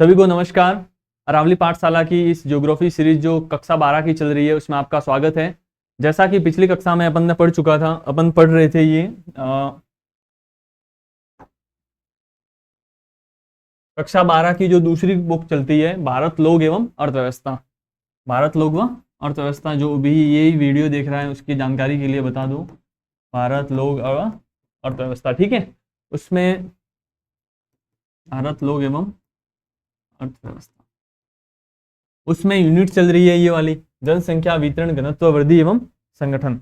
सभी को नमस्कार। अरावली पाठशाला की इस ज्योग्राफी सीरीज जो कक्षा 12 की चल रही है उसमें आपका स्वागत है। जैसा कि पिछली कक्षा में अपन ने पढ़ चुका था, अपन पढ़ रहे थे ये कक्षा 12 की जो दूसरी बुक चलती है, भारत लोग एवं अर्थव्यवस्था। भारत लोग व अर्थव्यवस्था, जो भी यही वीडियो देख रहा है उसकी जानकारी के लिए बता दूं, भारत लोग और अर्थव्यवस्था, ठीक है। उसमें भारत लोग एवं अर्थव्यवस्था, उसमें यूनिट चल रही है ये वाली, जनसंख्या, वितरण, घनत्व, वृद्धि एवं संगठन।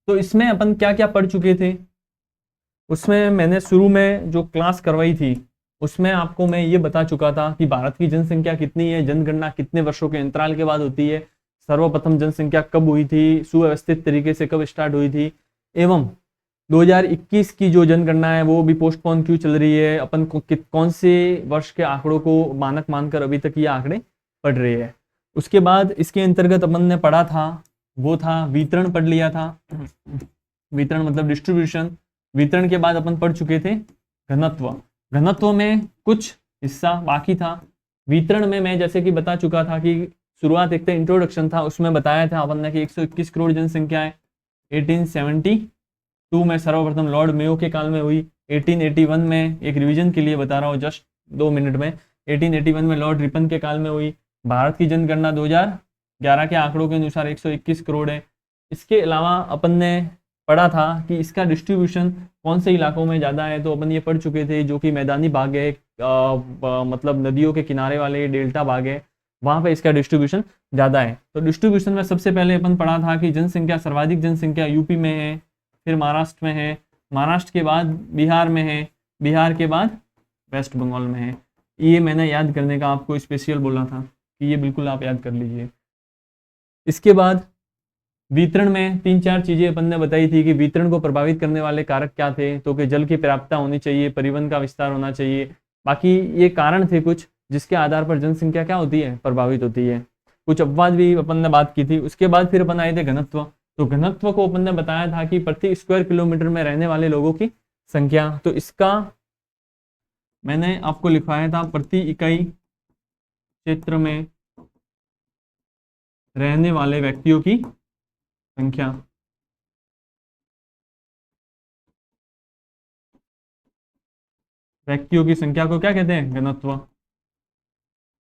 तो इसमें अपन क्या क्या पढ़ चुके थे, उसमें मैंने शुरू में जो क्लास करवाई थी उसमें आपको मैं ये बता चुका था कि भारत की जनसंख्या कितनी है, जनगणना कितने वर्षों के अंतराल के बाद होती है, सर्वप्रथम जनसंख्या कब हुई थी, सुव्यवस्थित तरीके से कब स्टार्ट हुई थी, एवं 2021 की जो जनगणना है वो भी पोस्टपोन क्यों चल रही है, अपन को कौन से वर्ष के आंकड़ों को मानक मानकर अभी तक ये आंकड़े पढ़ रहे हैं। उसके बाद इसके अंतर्गत अपन ने पढ़ा था वो था वितरण, पढ़ लिया था। वितरण मतलब डिस्ट्रीब्यूशन। वितरण के बाद अपन पढ़ चुके थे घनत्व। घनत्व में कुछ हिस्सा बाकी था। वितरण में मैं जैसे कि बता चुका था कि शुरुआत एक इंट्रोडक्शन था, उसमें बताया था अपन ने कि 121 करोड़ जनसंख्या है। 1872 में सर्वप्रथम लॉर्ड मेयो के काल में हुई। 1881 में, एक रिवीजन के लिए बता रहा हूँ जस्ट 2 मिनट में, 1881 में लॉर्ड रिपन के काल में हुई। भारत की जनगणना 2011 के आंकड़ों के अनुसार 121 करोड़ है। इसके अलावा अपन ने पढ़ा था कि इसका डिस्ट्रीब्यूशन कौन से इलाकों में ज़्यादा है, तो अपन ये पढ़ चुके थे जो कि मैदानी भाग है, मतलब नदियों के किनारे वाले डेल्टा भाग है, वहाँ पे इसका डिस्ट्रीब्यूशन ज़्यादा है। तो डिस्ट्रीब्यूशन में सबसे पहले अपन पढ़ा था कि जनसंख्या, सर्वाधिक जनसंख्या यूपी में है, फिर महाराष्ट्र में है, महाराष्ट्र के बाद बिहार में है, बिहार के बाद वेस्ट बंगाल में है। ये मैंने याद करने का आपको स्पेशल बोला था कि ये बिल्कुल आप याद कर लीजिए। इसके बाद वितरण में 3-4 चीजें अपन ने बताई थी कि वितरण को प्रभावित करने वाले कारक क्या थे, तो कि जल की प्राप्यता होनी चाहिए, परिवहन का विस्तार होना चाहिए, बाकी ये कारण थे कुछ जिसके आधार पर जनसंख्या क्या होती है, प्रभावित होती है। कुछ अपवाद भी अपन ने बात की थी। उसके बाद फिर अपन आए थे घनत्व। तो घनत्व को अपन ने बताया था कि प्रति स्क्वायर किलोमीटर में रहने वाले लोगों की संख्या, तो इसका मैंने आपको लिखवाया था प्रति इकाई क्षेत्र में रहने वाले व्यक्तियों की संख्या। व्यक्तियों की संख्या को क्या कहते हैं, घनत्व।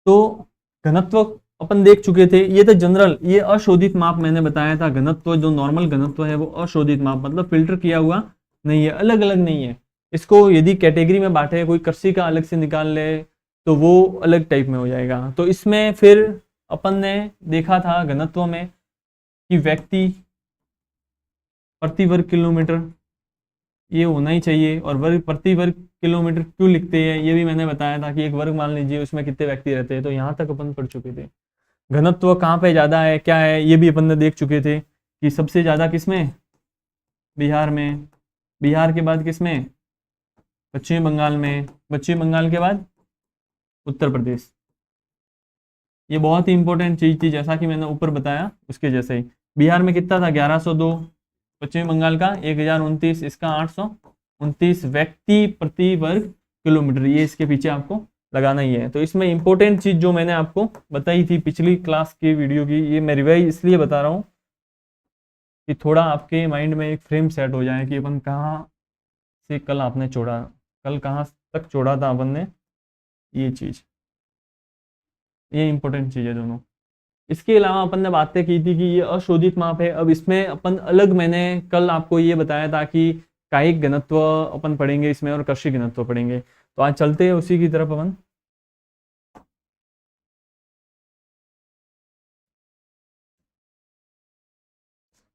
तो घनत्व अपन देख चुके थे, ये तो जनरल, ये अशोधित माप मैंने बताया था। घनत्व जो नॉर्मल घनत्व है वो अशोधित माप, मतलब फिल्टर किया हुआ नहीं है, अलग अलग नहीं है। इसको यदि कैटेगरी में बांटे, कोई कृषि का अलग से निकाल ले तो वो अलग टाइप में हो जाएगा। तो इसमें फिर अपन ने देखा था घनत्व में कि व्यक्ति प्रति वर्ग किलोमीटर ये होना ही चाहिए, और वर्ग प्रति वर्ग किलोमीटर क्यों लिखते हैं ये भी मैंने बताया था कि एक वर्ग मान लीजिए उसमें कितने व्यक्ति रहते हैं। तो यहाँ तक अपन पढ़ चुके थे। घनत्व कहाँ पे ज़्यादा है, क्या है, ये भी अपन ने देख चुके थे कि सबसे ज़्यादा किसमें, बिहार में, बिहार के बाद किसमें, पश्चिम बंगाल में, पश्चिम बंगाल के बाद उत्तर प्रदेश। ये बहुत ही इंपॉर्टेंट चीज थी, जैसा कि मैंने ऊपर बताया उसके जैसे ही। बिहार में कितना था, 1102, पश्चिम बंगाल का 1029, इसका 829 व्यक्ति प्रति वर्ग किलोमीटर, ये इसके पीछे आपको लगाना ही है। तो इसमें इंपॉर्टेंट चीज जो मैंने आपको बताई थी पिछली क्लास की वीडियो की, ये मैं रिवाइज इसलिए बता रहा हूँ कि थोड़ा आपके माइंड में एक फ्रेम सेट हो जाए कि अपन कहाँ से कल आपने छोड़ा, कल कहाँ तक छोड़ा था अपन ने, ये चीज, ये इंपॉर्टेंट चीज है दोनों। इसके अलावा अपन ने बातें की थी कि ये अशोधित माप है। अब इसमें अपन अलग, मैंने कल आपको ये बताया था कि कायिक घनत्व अपन पढ़ेंगे इसमें और कृषि घनत्व पढ़ेंगे। तो आज चलते हैं उसी की तरफ अपन।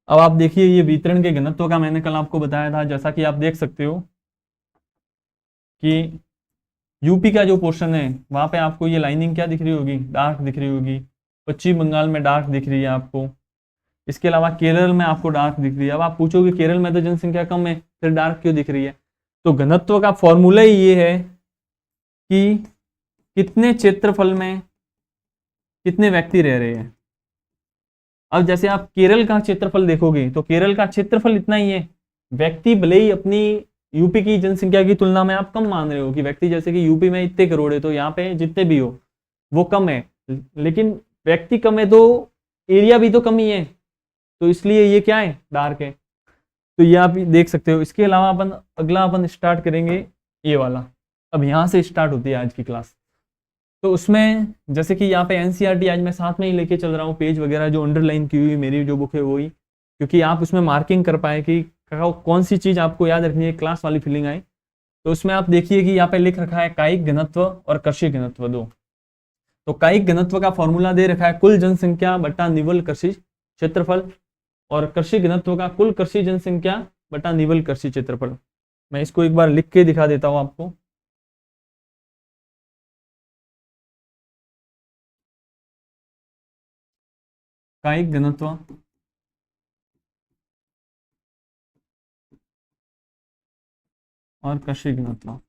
अब आप देखिए, ये वितरण के घनत्व का मैंने कल आपको बताया था। जैसा कि आप देख सकते हो कि यूपी का जो पोर्शन है वहां पे आपको ये लाइनिंग क्या दिख रही होगी, डार्क दिख रही होगी। पश्चिम बंगाल में डार्क दिख रही है आपको। इसके अलावा केरल में आपको डार्क दिख रही है। अब आप पूछोगे केरल में तो जनसंख्या कम है, फिर डार्क क्यों दिख रही है। तो घनत्व का फॉर्मूला ही ये है कि कितने क्षेत्रफल में कितने व्यक्ति रह रहे हैं। अब जैसे आप केरल का क्षेत्रफल देखोगे तो केरल का क्षेत्रफल इतना ही है, व्यक्ति भले ही अपनी यूपी की जनसंख्या की तुलना में आप कम मान रहे हो कि व्यक्ति जैसे कि यूपी में इतने करोड़ है तो यहाँ पे जितने भी हो वो कम है, लेकिन व्यक्ति कम है तो एरिया भी तो कम ही है, तो इसलिए ये क्या है, डार्क है। तो ये आप देख सकते हो। इसके अलावा अपन अगला अपन स्टार्ट करेंगे ये वाला। अब यहाँ से स्टार्ट होती है आज की क्लास। तो उसमें जैसे कि यहाँ पे एनसीईआरटी आज मैं साथ में ही लेके चल रहा हूँ, पेज वगैरह जो अंडरलाइन की हुई मेरी जो बुक है वही, क्योंकि आप उसमें मार्किंग कर पाए कि कौन सी चीज़ आपको याद रखनी है, क्लास वाली फीलिंग आए। तो उसमें आप देखिए कि यहाँ पे लिख रखा है कायिक घनत्व और कृषि घनत्व दो। तो कायिक घनत्व का फॉर्मूला दे रखा है कुल जनसंख्या बटा निवल कृषि क्षेत्रफल, और कृषि घनत्व का कुल कृषि जनसंख्या बटा निवल कृषि क्षेत्रफल। मैं इसको एक बार लिख के दिखा देता हूं आपको। कायिक घनत्व और कृषि घनत्व।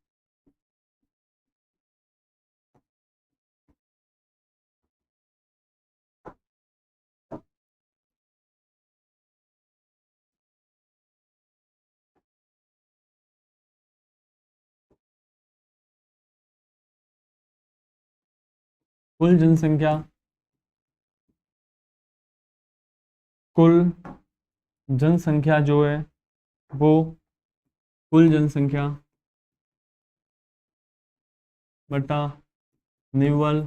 कुल जनसंख्या, कुल जनसंख्या जो है वो कुल जनसंख्या बटा निवल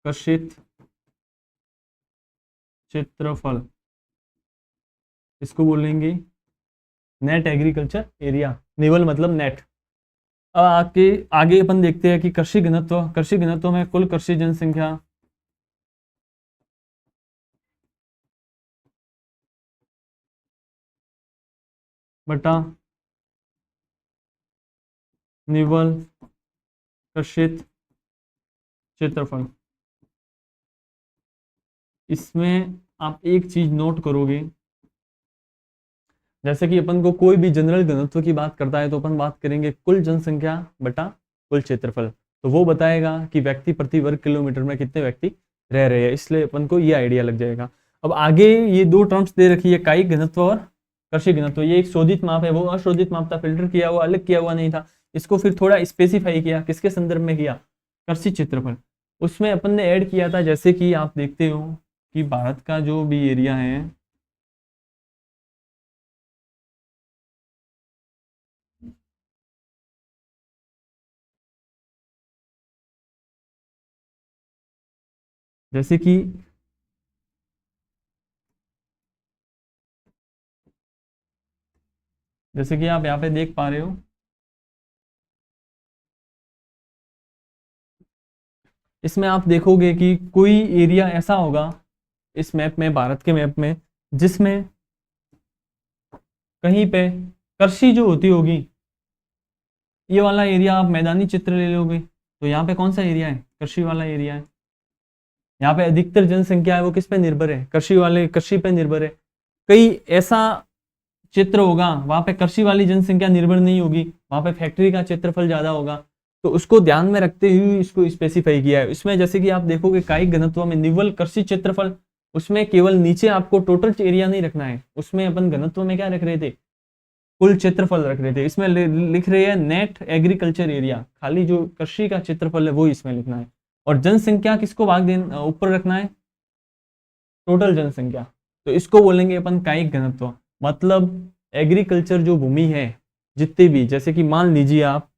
कृषित क्षेत्रफल, इसको बोलेंगे नेट एग्रीकल्चर एरिया। निवल मतलब नेट। अब आगे आगे अपन देखते हैं कि कृषि घनत्व। कृषि घनत्व में कुल कृषि जनसंख्या बटा निवल कृषित क्षेत्रफल। इसमें आप एक चीज नोट करोगे, जैसे कि अपन को कोई भी जनरल घनत्व की बात करता है तो अपन बात करेंगे कुल जनसंख्या बटा कुल क्षेत्रफल, तो वो बताएगा कि व्यक्ति प्रति वर्ग किलोमीटर में कितने व्यक्ति रह रहे हैं, इसलिए अपन को ये आइडिया लग जाएगा। अब आगे ये दो टर्म्स दे रखी है, कायिक घनत्व और कृषि घनत्व। ये एक शोधित माप है, वो अशोधित माप था, फिल्टर किया हुआ, अलग किया हुआ नहीं था। इसको फिर थोड़ा स्पेसिफाई किया, किसके संदर्भ में किया, कृषि क्षेत्रफल। उसमें अपन ने ऐड किया था, जैसे कि आप देखते हो कि भारत का जो भी एरिया है, जैसे कि आप यहाँ पे देख पा रहे हो, इसमें आप देखोगे कि कोई एरिया ऐसा होगा इस मैप में, भारत के मैप में, जिसमें कहीं पे कृषि जो होती होगी, ये वाला एरिया आप मैदानी चित्र ले लोगे तो यहाँ पे कौन सा एरिया है, कृषि वाला एरिया है। यहाँ पे अधिकतर जनसंख्या है वो किस पे निर्भर है, कृषि पे निर्भर है। कई ऐसा चित्र होगा वहां पे कृषि वाली जनसंख्या निर्भर नहीं होगी, वहां पे फैक्ट्री का क्षेत्रफल ज्यादा होगा, तो उसको ध्यान में रखते हुए इसको स्पेसिफाई किया है। इसमें जैसे कि आप देखोगे कायिक घनत्व में निवल कृषि क्षेत्रफल, उसमें केवल नीचे आपको टोटल एरिया नहीं रखना है, उसमें अपन घनत्व में क्या रख रहे थे, कुल क्षेत्रफल रख रहे थे। इसमें लिख रहे हैं नेट एग्रीकल्चर एरिया, खाली जो कृषि का क्षेत्रफल है वो इसमें लिखना है। और जनसंख्या किसको भाग देना, ऊपर रखना है टोटल जनसंख्या, तो इसको बोलेंगे अपन कायिक घनत्व। मतलब एग्रीकल्चर जो भूमि है जितने भी, जैसे कि मान लीजिए आप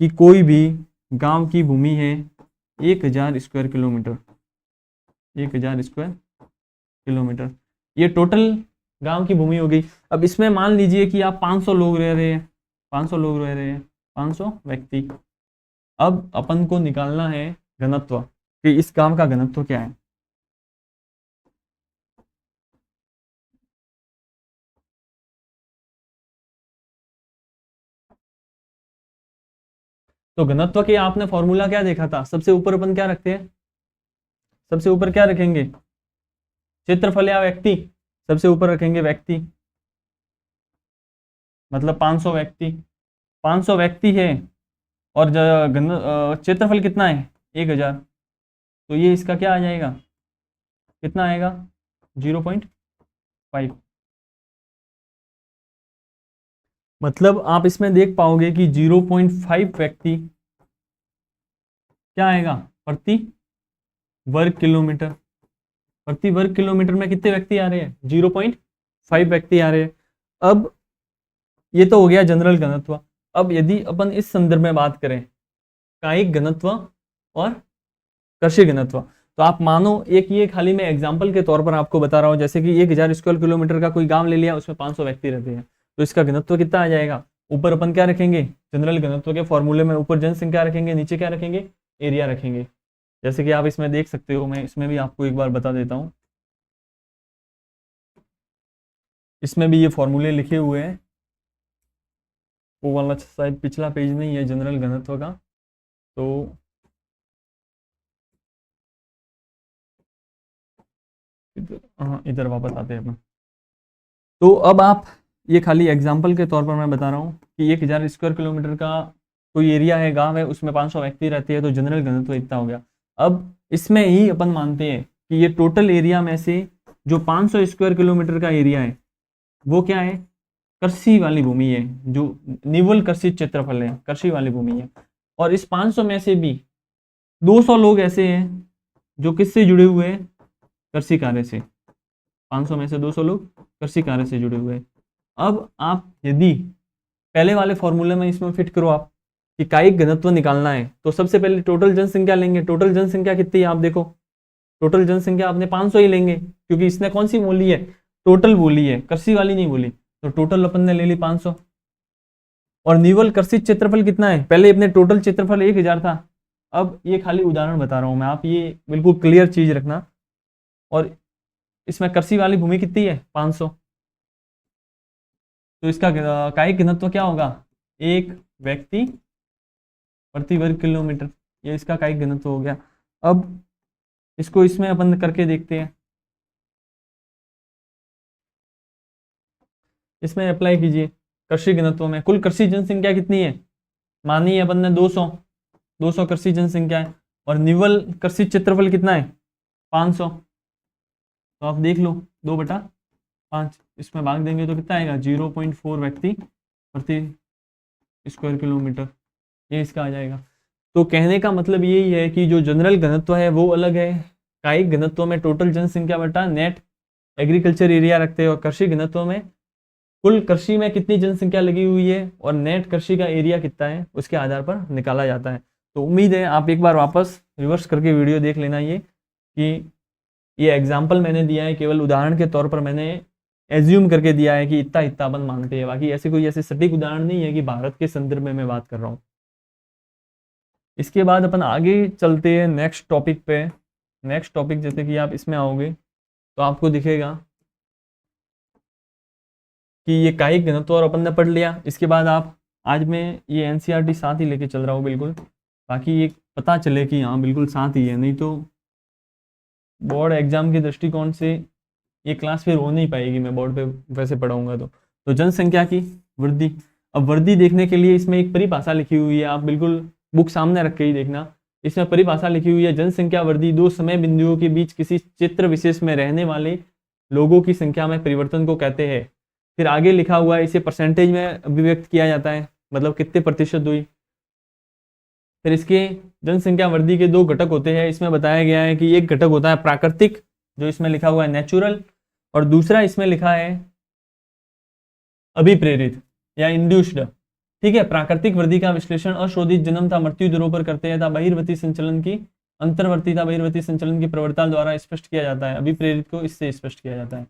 कि कोई भी गांव की भूमि है 1000 स्क्वायर किलोमीटर, 1000 स्क्वायर किलोमीटर, ये टोटल गांव की भूमि हो गई। अब इसमें मान लीजिए कि आप 500 लोग रह रहे हैं, 500 लोग रह रहे हैं, 500 व्यक्ति। अब अपन को निकालना है घनत्व कि इस गांव का घनत्व क्या है। तो घनत्व के आपने फॉर्मूला क्या देखा था, सबसे ऊपर अपन क्या रखते हैं, सबसे ऊपर क्या रखेंगे, क्षेत्रफल या व्यक्ति, सबसे ऊपर रखेंगे व्यक्ति, मतलब 500 व्यक्ति, 500 व्यक्ति है, और क्षेत्रफल कितना है 1000, तो ये इसका क्या आ जाएगा, कितना आएगा 0.5। मतलब आप इसमें देख पाओगे कि 0.5 व्यक्ति क्या आएगा प्रति वर्ग किलोमीटर। प्रति वर्ग किलोमीटर में कितने व्यक्ति आ रहे हैं? 0.5 व्यक्ति आ रहे हैं। अब ये तो हो गया जनरल घनत्व। अब यदि अपन इस संदर्भ में बात करें कायिक घनत्व और कृषि घनत्व, तो आप मानो एक ये खाली मैं एग्जांपल के तौर पर आपको बता रहा हूं, जैसे कि 1000 स्क्वायर किलोमीटर का कोई गांव ले लिया, उसमें 500 व्यक्ति रहते हैं, तो इसका घनत्व कितना आ जाएगा? ऊपर अपन क्या रखेंगे? जनरल घनत्व के फॉर्मूले में ऊपर जनसंख्या रखेंगे, नीचे क्या रखेंगे? एरिया रखेंगे। जैसे कि आप इसमें देख सकते हो, मैं इसमें भी आपको एक बार बता देता हूँ। इसमें भी ये फॉर्मूले लिखे हुए हैं, वो वाला शायद पिछला पेज नहीं है जनरल घनत्व का, तो हाँ इधर वापस आते हैं अपन। तो अब आप ये खाली एग्जाम्पल के तौर पर मैं बता रहा हूँ कि 1000 स्क्वायर किलोमीटर का कोई एरिया है, गांव है, उसमें 500 व्यक्ति रहते हैं, तो जनरल घनत्व इतना हो गया। अब इसमें ही अपन मानते हैं कि ये टोटल एरिया में से जो 500 स्क्वायर किलोमीटर का एरिया है वो क्या है? कृषि वाली भूमि है, जो निवल कृषि क्षेत्रफल है, कृषि वाली भूमि है। और इस 500 में से भी 200 लोग ऐसे हैं जो किससे जुड़े हुए हैं? कृषि कार्य से। 500 में से 200 लोग कृषि कार्य से जुड़े हुए हैं। अब आप यदि पहले वाले फॉर्मूले में इसमें फिट करो आप कि कायिक घनत्व निकालना है, तो सबसे पहले टोटल जनसंख्या लेंगे। टोटल जनसंख्या कितनी है आप देखो, टोटल जनसंख्या आपने 500 ही लेंगे, क्योंकि इसने कौन सी बोली है? टोटल बोली है, कृषि वाली नहीं बोली। तो टोटल अपन ने ले ली 500। और निवल कृषि क्षेत्रफल कितना है? पहले अपने टोटल क्षेत्रफल 1000 था। अब ये खाली उदाहरण बता रहा हूं मैं, आप ये बिल्कुल क्लियर चीज रखना। और इसमें कृषि वाली भूमि कितनी है? 500। तो इसका कायिक घनत्व क्या होगा? 1 व्यक्ति प्रति वर्ग किलोमीटर, ये इसका कायिक घनत्व हो गया। अब इसको इसमें अपन करके देखते हैं, इसमें अप्लाई कीजिए। कृषि घनत्व में कुल कृषि जनसंख्या कितनी है? मानी अपन ने 200 कृषि जनसंख्या है। और निवल कृषि क्षेत्रफल कितना है? 500। तो आप देख लो 2/5, इसमें भाग देंगे तो कितना आएगा? 0.4 व्यक्ति प्रति स्क्वायर किलोमीटर, ये इसका आ जाएगा। तो कहने का मतलब यही है कि जो जनरल घनत्व है वो अलग है, कायिक घनत्व में टोटल जनसंख्या बटा नेट एग्रीकल्चर एरिया रखते हैं, और कृषि घनत्व में कुल कृषि में कितनी जनसंख्या लगी हुई है और नेट कृषि का एरिया कितना है, उसके आधार पर निकाला जाता है। तो उम्मीद है आप एक बार वापस रिवर्स करके वीडियो देख लेना, ये कि ये एग्जाम्पल मैंने दिया है केवल उदाहरण के तौर पर, मैंने एज्यूम करके दिया है कि इतना इतना अपन मानते हैं, बाकी ऐसे कोई ऐसे सटीक उदाहरण नहीं है कि भारत के संदर्भ में मैं बात कर रहा हूँ। इसके बाद अपन आगे चलते हैं नेक्स्ट टॉपिक पे। नेक्स्ट टॉपिक जैसे कि आप इसमें आओगे तो आपको दिखेगा कि ये कायिक घनत्व और अपन ने पढ़ लिया। इसके बाद आप, आज मैं ये एनसीईआरटी साथ ही लेके चल रहा हूँ बिल्कुल, ताकि ये पता चले कि हाँ बिल्कुल साथ ही है, नहीं तो बोर्ड एग्जाम के दृष्टिकोण से ये क्लास फिर हो नहीं पाएगी, मैं बोर्ड पे वैसे पढ़ाऊंगा तो जनसंख्या की वृद्धि। अब वृद्धि देखने के लिए इसमें एक परिभाषा लिखी हुई है, आप बिल्कुल बुक सामने रख के ही देखना। इसमें परिभाषा लिखी हुई है, जनसंख्या वृद्धि दो समय बिंदुओं के बीच किसी क्षेत्र विशेष में रहने वाले लोगों की संख्या में परिवर्तन को कहते हैं। फिर आगे लिखा हुआ है, इसे परसेंटेज में अभिव्यक्त किया जाता है, मतलब कितने प्रतिशत हुई। फिर इसके जनसंख्या वृद्धि के 2 घटक होते हैं, इसमें बताया गया है कि एक घटक होता है प्राकृतिक, जो इसमें लिखा हुआ है नेचुरल, और दूसरा इसमें लिखा है अभिप्रेरित या इंड्यूस्ड। ठीक है, प्राकृतिक वृद्धि का विश्लेषण अशोधित जन्म तथा मृत्यु दरों पर करते हैं, बहिर्वर्ती संचलन की अंतर्वर्ती था बहिर्वर्ती संचलन की प्रवृत्ता द्वारा स्पष्ट किया जाता है, अभिप्रेरित को इससे स्पष्ट किया जाता है।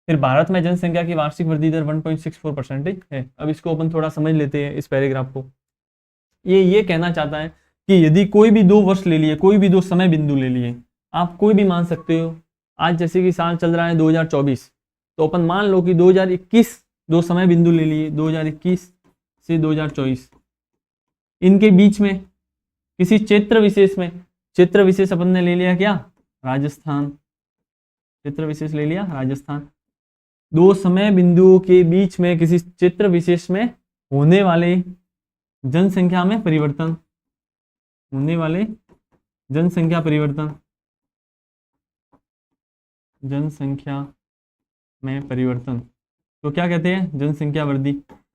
फिर भारत में जनसंख्या की वार्षिक वृद्धि दर 1.64% है। अब इसको अपन थोड़ा समझ लेते हैं इस पैराग्राफ को। ये कहना चाहता है कि यदि कोई भी 2 वर्ष ले लिए, कोई भी 2 समय बिंदु ले लिए, आप कोई भी मान सकते हो। आज जैसे कि साल चल रहा है 2024, तो अपन मान लो कि 2021 2 समय बिंदु ले लिए, 2021 से 2024, इनके बीच में किसी क्षेत्र विशेष में, क्षेत्र विशेष अपन ने ले लिया क्या? राजस्थान। क्षेत्र विशेष ले लिया राजस्थान। 2 समय बिंदुओं के बीच में किसी क्षेत्र विशेष में होने वाले जनसंख्या में परिवर्तन, होने वाले जनसंख्या परिवर्तन, जनसंख्या में परिवर्तन, तो क्या कहते हैं? जनसंख्या वृद्धि।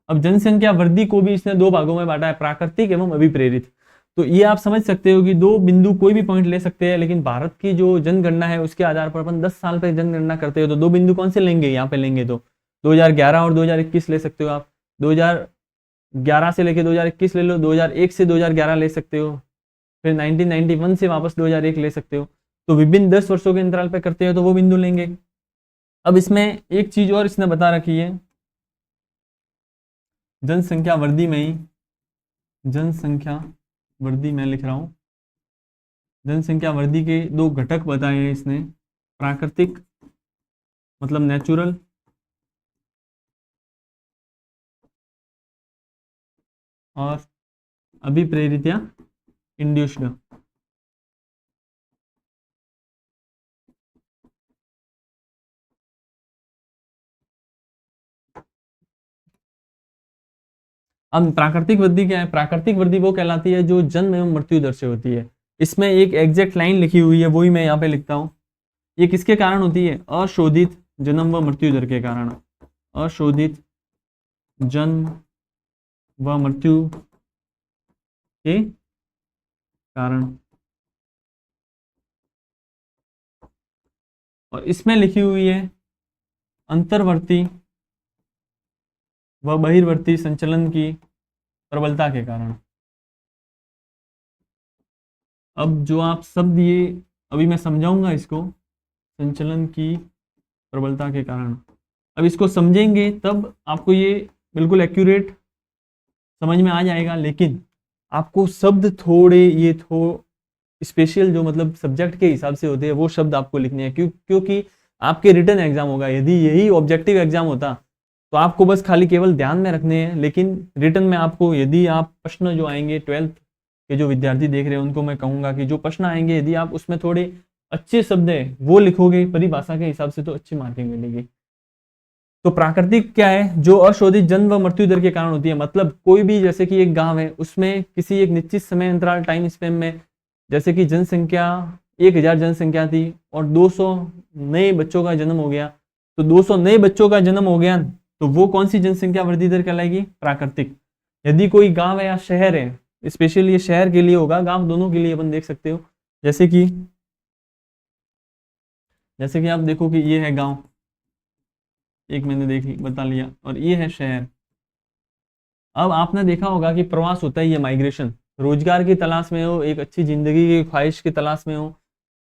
अब जनसंख्या वृद्धि को भी इसने दो भागों में बांटा है, प्राकृतिक एवं अभिप्रेरित। तो ये आप समझ सकते हो कि दो बिंदु कोई भी पॉइंट ले सकते हैं, लेकिन भारत की जो जनगणना है उसके आधार पर अपन 10 साल पे जनगणना करते हो, तो दो बिंदु कौन से लेंगे यहाँ पे लेंगे तो 2011 और 2021 ले सकते हो आप। 2011 से लेके 2021 ले लो, 2001 से 2011 ले सकते हो, फिर 1991 से वापस 2001 ले सकते हो। तो विभिन्न 10 वर्षों के अंतराल पे करते हो तो वो बिंदु लेंगे। अब इसमें एक चीज और इसने बता रखी है, जनसंख्या वृद्धि में ही, जनसंख्या वृद्धि में लिख रहा हूं, जनसंख्या वृद्धि के दो घटक बताए हैं इसने, प्राकृतिक मतलब नेचुरल, और अभिप्रेरित या इंड्यूस्ड। अब प्राकृतिक वृद्धि क्या है? प्राकृतिक वृद्धि वो कहलाती है जो जन्म एवं मृत्यु दर से होती है। इसमें एक एग्जैक्ट लाइन लिखी हुई है, वही मैं यहाँ पे लिखता हूँ। ये किसके कारण होती है? अशोधित जन्म व मृत्यु दर के कारण, अशोधित जन्म व मृत्यु के कारण। और इसमें लिखी हुई है अंतर्वर्ती व बहिर्वर्ती संचलन की प्रबलता के कारण। अब जो आप शब्द ये अभी मैं समझाऊंगा इसको, संचलन की प्रबलता के कारण, अब इसको समझेंगे तब आपको ये बिल्कुल एक्यूरेट समझ में आ जाएगा। लेकिन आपको शब्द थोड़े ये स्पेशल जो मतलब सब्जेक्ट के हिसाब से होते हैं वो शब्द आपको लिखने हैं, क्योंकि आपके रिटन एग्जाम होगा। यदि यही ऑब्जेक्टिव एग्जाम होता तो आपको बस खाली केवल ध्यान में रखने हैं, लेकिन रिटन में आपको, यदि आप प्रश्न जो आएंगे 12th के जो विद्यार्थी देख रहे हैं उनको मैं कहूंगा कि जो प्रश्न आएंगे यदि आप उसमें थोड़े अच्छे शब्द है वो लिखोगे परिभाषा के हिसाब से तो अच्छी मार्किंग मिलेगी। तो प्राकृतिक क्या है? जो अशोधित जन्म व मृत्यु दर के कारण होती है। मतलब कोई भी, जैसे कि एक गांव है उसमें किसी एक निश्चित समय अंतराल टाइम स्पेन में, जैसे कि जनसंख्या 1000 जनसंख्या थी और 200 नए बच्चों का जन्म हो गया, तो 200 नए बच्चों का जन्म हो गया तो वो कौन सी जनसंख्या वृद्धि दर कहलाएगी? प्राकृतिक। यदि कोई गांव है या शहर है, स्पेशली ये शहर के लिए होगा, गांव दोनों के लिए अपन देख सकते हो, जैसे कि आप देखो कि ये है गांव, एक मैंने देख बता लिया, और ये है शहर। अब आपने देखा होगा कि प्रवास होता है, ये माइग्रेशन, रोजगार की तलाश में हो, एक अच्छी जिंदगी की ख्वाहिश की तलाश में हो,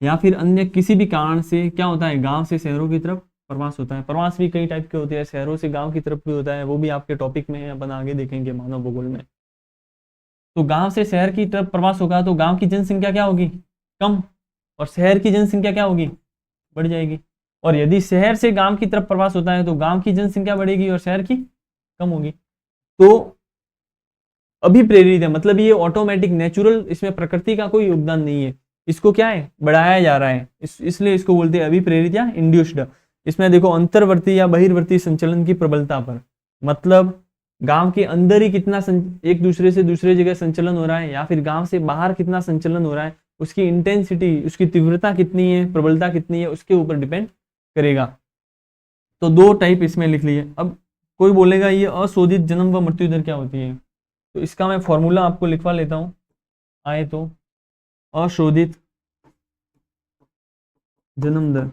या फिर अन्य किसी भी कारण से क्या होता है, गांव से शहरों की तरफ प्रवास होता है। प्रवास भी कई टाइप के होते हैं, शहरों से गांव की तरफ भी होता है, वो भी आपके टॉपिक में है, अपन आगे देखेंगे मानव भूगोल में। तो गांव से शहर की तरफ प्रवास होगा तो गांव की जनसंख्या क्या होगी? कम, और शहर की जनसंख्या क्या होगी? बढ़ जाएगी। और यदि शहर से गांव की तरफ प्रवास होता है तो गांव की जनसंख्या बढ़ेगी और शहर की कम होगी। तो अभिप्रेरित है, मतलब ये ऑटोमेटिक नेचुरल, इसमें प्रकृति का कोई योगदान नहीं है, इसको क्या है, बढ़ाया जा रहा है, इसलिए इसको बोलते हैं अभिप्रेरित या इंड्यूस्ड। इसमें देखो अंतर्वर्ती या बहिर्वर्ती संचलन की प्रबलता पर, मतलब गांव के अंदर ही कितना एक दूसरे से दूसरे जगह संचलन हो रहा है, या फिर गांव से बाहर कितना संचलन हो रहा है, उसकी इंटेंसिटी, उसकी तीव्रता कितनी है, प्रबलता कितनी है, उसके ऊपर डिपेंड करेगा। तो दो टाइप इसमें लिख लिए। अब कोई बोलेगा ये अशोधित जन्म व मृत्यु दर क्या होती है, तो इसका मैं फॉर्मूला आपको लिखवा लेता हूं आए तो। अशोधित जन्म दर,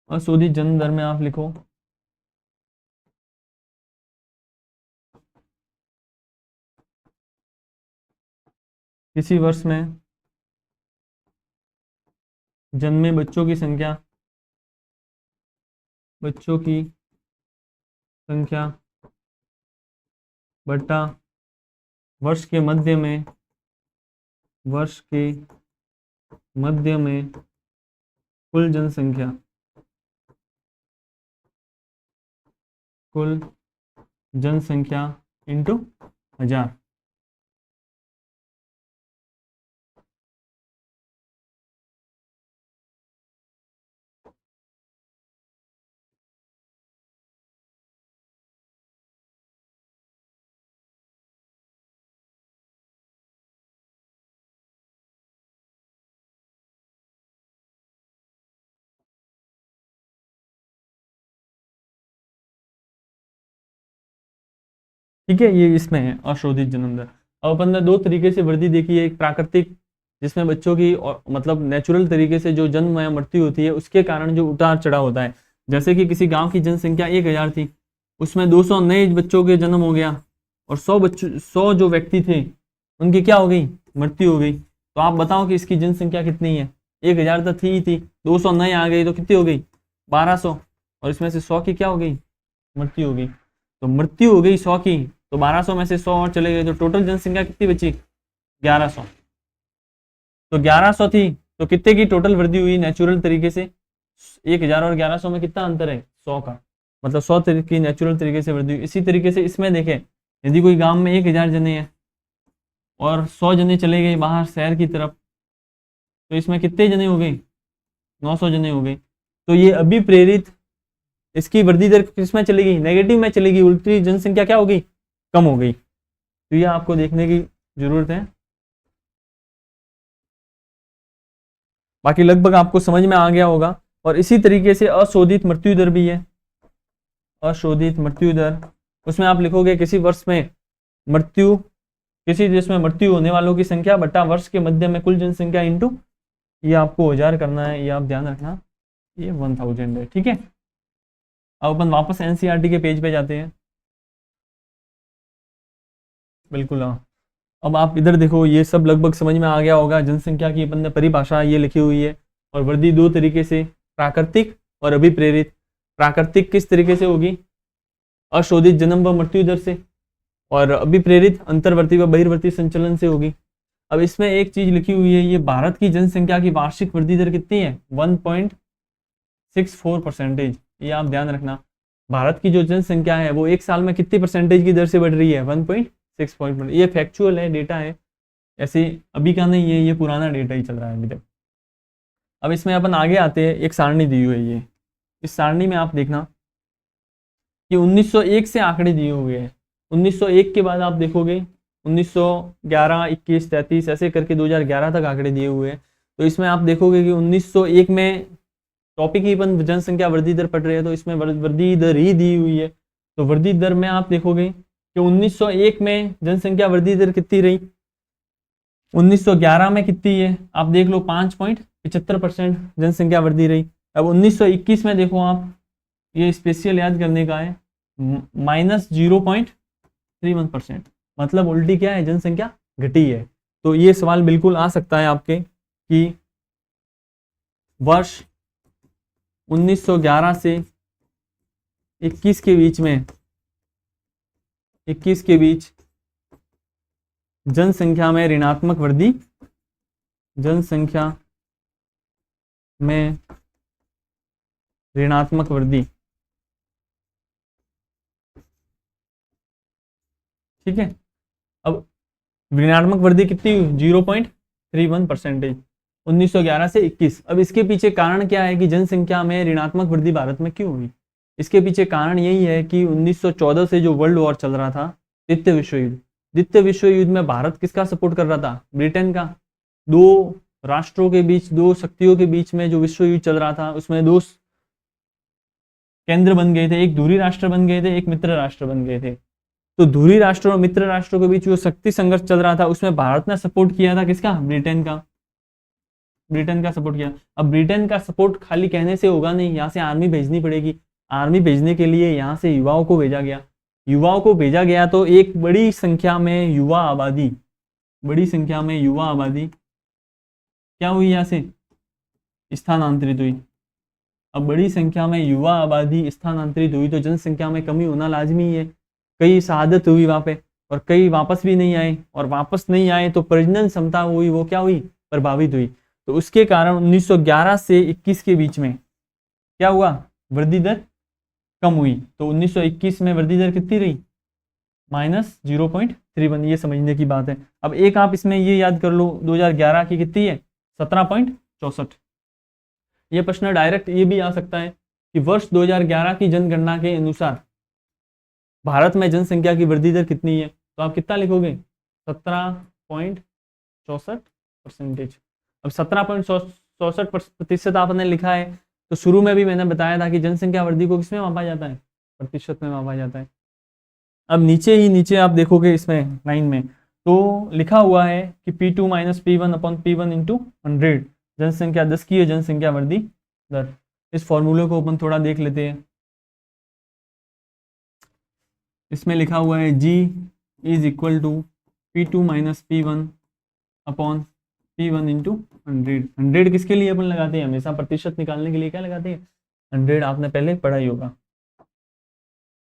अशोधित जन्म दर में आप लिखो किसी वर्ष में जन्मे बच्चों की संख्या, बच्चों की संख्या बटा वर्ष के मध्य में, वर्ष के मध्य में कुल जनसंख्या, कुल जनसंख्या इंटू 1000। ठीक है, ये इसमें है अशोधित जन्म दर। अब अपन ने दो तरीके से वृद्धि देखी है, एक प्राकृतिक जिसमें बच्चों की और मतलब नेचुरल तरीके से जो जन्म या मृत्यु होती है उसके कारण जो उतार चढ़ाव होता है। जैसे कि किसी गांव की जनसंख्या 1000 थी, उसमें 200 नए बच्चों के जन्म हो गया और 100 जो व्यक्ति थे उनकी क्या हो गई, मृत्यु हो गई। तो आप बताओ कि इसकी जनसंख्या कितनी है, 1000 तो थी ही थी, 200 नए आ गई तो कितनी हो गई, 1200, और इसमें से 100 की क्या हो गई, मृत्यु हो गई। तो मृत्यु हो गई 100 की, तो 1200 में से 100 और चले गए, तो टोटल जनसंख्या कितनी बची, 1100। तो 1100 थी तो कितने की टोटल वृद्धि हुई नेचुरल तरीके से, 1000 और 1100 में कितना अंतर है, 100 का, मतलब 100 की नेचुरल तरीके से वृद्धि हुई। इसी तरीके से इसमें देखें, यदि कोई गांव में 1000 जने हैं और 100 जने चले गए बाहर शहर की तरफ, तो इसमें कितने जने हो गए, 900 जने हो गए। तो ये अभी प्रेरित इसकी वृद्धि दर किसमें चलेगी, नेगेटिव में चलेगी, उल्टी जनसंख्या क्या हो गई, कम हो गई। तो ये आपको देखने की जरूरत है। बाकी लगभग आपको समझ में आ गया होगा। और इसी तरीके से अशोधित मृत्यु दर भी है, अशोधित मृत्यु दर, उसमें आप लिखोगे किसी वर्ष में मृत्यु, किसी देश में मृत्यु होने वालों की संख्या बटा वर्ष के मध्य में कुल जनसंख्या इंटू, ये आपको 1000 करना है, ये आप ध्यान रखना, ये 1000 है। ठीक है, अब अपन वापस एनसीईआरटी के पेज पे जाते हैं। बिल्कुल हाँ, अब आप इधर देखो, ये सब लगभग समझ में आ गया होगा। जनसंख्या की अपन ने परिभाषा ये लिखी हुई है, और वृद्धि दो तरीके से, प्राकृतिक और अभिप्रेरित। प्राकृतिक किस तरीके से होगी, अशोधित जन्म व मृत्यु दर से, और अभिप्रेरित अंतर्वर्ती व बहिर्वर्ती संचलन से होगी। अब इसमें एक चीज लिखी हुई है, ये भारत की जनसंख्या की वार्षिक वृद्धि दर कितनी है, 1.64%। ये आप ध्यान रखना, भारत की जो जनसंख्या है वो एक साल में कितनी परसेंटेज की दर से बढ़ रही है, 1.6। ये फैक्चुअल है, डेटा है, ऐसे अभी का नहीं है, ये पुराना डेटा ही चल रहा है अभी तक। अब इसमें अपन आगे आते हैं, एक सारणी दी हुई है ये, इस सारणी में आप देखना कि 1901 से आंकड़े दिए हुए हैं। 1901 के बाद आप देखोगे 1911, 21, 33 ऐसे करके 2011 तक आंकड़े दिए हुए हैं। तो इसमें आप देखोगे कि 1901 में टॉपिक ही अपन जनसंख्या वृद्धि दर पढ़ रहे हैं, तो इसमें वृद्धि दर ही दी हुई है। तो वृद्धि दर में आप देखोगे कि 1901 में जनसंख्या वृद्धि दर कितनी रही, 1911 में कितनी है आप देख लो, 5.75% जनसंख्या वृद्धि रही। अब 1921 में देखो आप, ये स्पेशल याद करने का है, -0.31%, मतलब उल्टी क्या है, जनसंख्या घटी है। तो ये सवाल बिल्कुल आ सकता है आपके कि वर्ष 1911 से 21 के बीच में, 21 के बीच जनसंख्या में ऋणात्मक वृद्धि, जनसंख्या में ऋणात्मक वृद्धि। ठीक है, अब ऋणात्मक वृद्धि कितनी हुई, 0.31%, 1911 से 21। अब इसके पीछे कारण क्या है कि जनसंख्या में ऋणात्मक वृद्धि भारत में क्यों हुई। इसके पीछे कारण यही है कि 1914 से जो वर्ल्ड वॉर चल रहा था, द्वितीय विश्व युद्ध, द्वितीय विश्व युद्ध में भारत किसका सपोर्ट कर रहा था, ब्रिटेन का। दो राष्ट्रों के बीच, दो शक्तियों के बीच में जो विश्व युद्ध चल रहा था, उसमें दो केंद्र बन गए थे, एक धुरी राष्ट्र बन गए थे, एक मित्र राष्ट्र बन गए थे। तो धुरी राष्ट्र और मित्र राष्ट्रों के बीच जो शक्ति संघर्ष चल रहा था, उसमें भारत ने सपोर्ट किया था किसका, ब्रिटेन का, ब्रिटेन का सपोर्ट किया। अब ब्रिटेन का सपोर्ट खाली कहने से होगा नहीं, यहाँ से आर्मी भेजनी पड़ेगी। आर्मी भेजने के लिए यहाँ से युवाओं को भेजा गया, युवाओं को भेजा गया, तो एक बड़ी संख्या में युवा आबादी, बड़ी संख्या में युवा आबादी क्या हुई, यहाँ से स्थानांतरित हुई। अब बड़ी संख्या में युवा आबादी स्थानांतरित हुई तो जनसंख्या में कमी होना लाजमी है। कई शहादत हुई वहाँ पे, और कई वापस भी नहीं आए, और वापस नहीं आए तो प्रजनन क्षमता हुई, वो क्या हुई, प्रभावित हुई। तो उसके कारण 1911 से 21 के बीच में क्या हुआ, वृद्धि दर कम हुई। तो 1921 में वृद्धि दर कितनी रही, -0.31। ये समझने की बात है। अब एक आप इसमें ये याद कर लो, 2011 की कितनी है, 17.64। ये प्रश्न डायरेक्ट ये भी आ सकता है कि वर्ष 2011 की जनगणना के अनुसार भारत में जनसंख्या की वृद्धि दर कितनी है, तो आप कितना लिखोगे, 17.64%। अब 17.64% आपने लिखा है, तो शुरू में भी मैंने बताया था कि जनसंख्या वृद्धि को किसमें मापा जाता है, प्रतिशत में मापा जाता है। अब नीचे आप देखोगे इसमें लाइन में तो लिखा हुआ है कि P2 minus P1 upon P1 into 100, जनसंख्या 10 की है, जनसंख्या वृद्धि दर। इस फॉर्मूले को अपन थोड़ा देख लेते हैं। इसमें लिखा हुआ है G is equal to P2 minus P1 upon P1 into 100। 100 किसके लिए अपन लगाते हैं? हमेशा प्रतिशत निकालने के लिए क्या लगाते हैं? 100। आपने पहले पढ़ा ही होगा।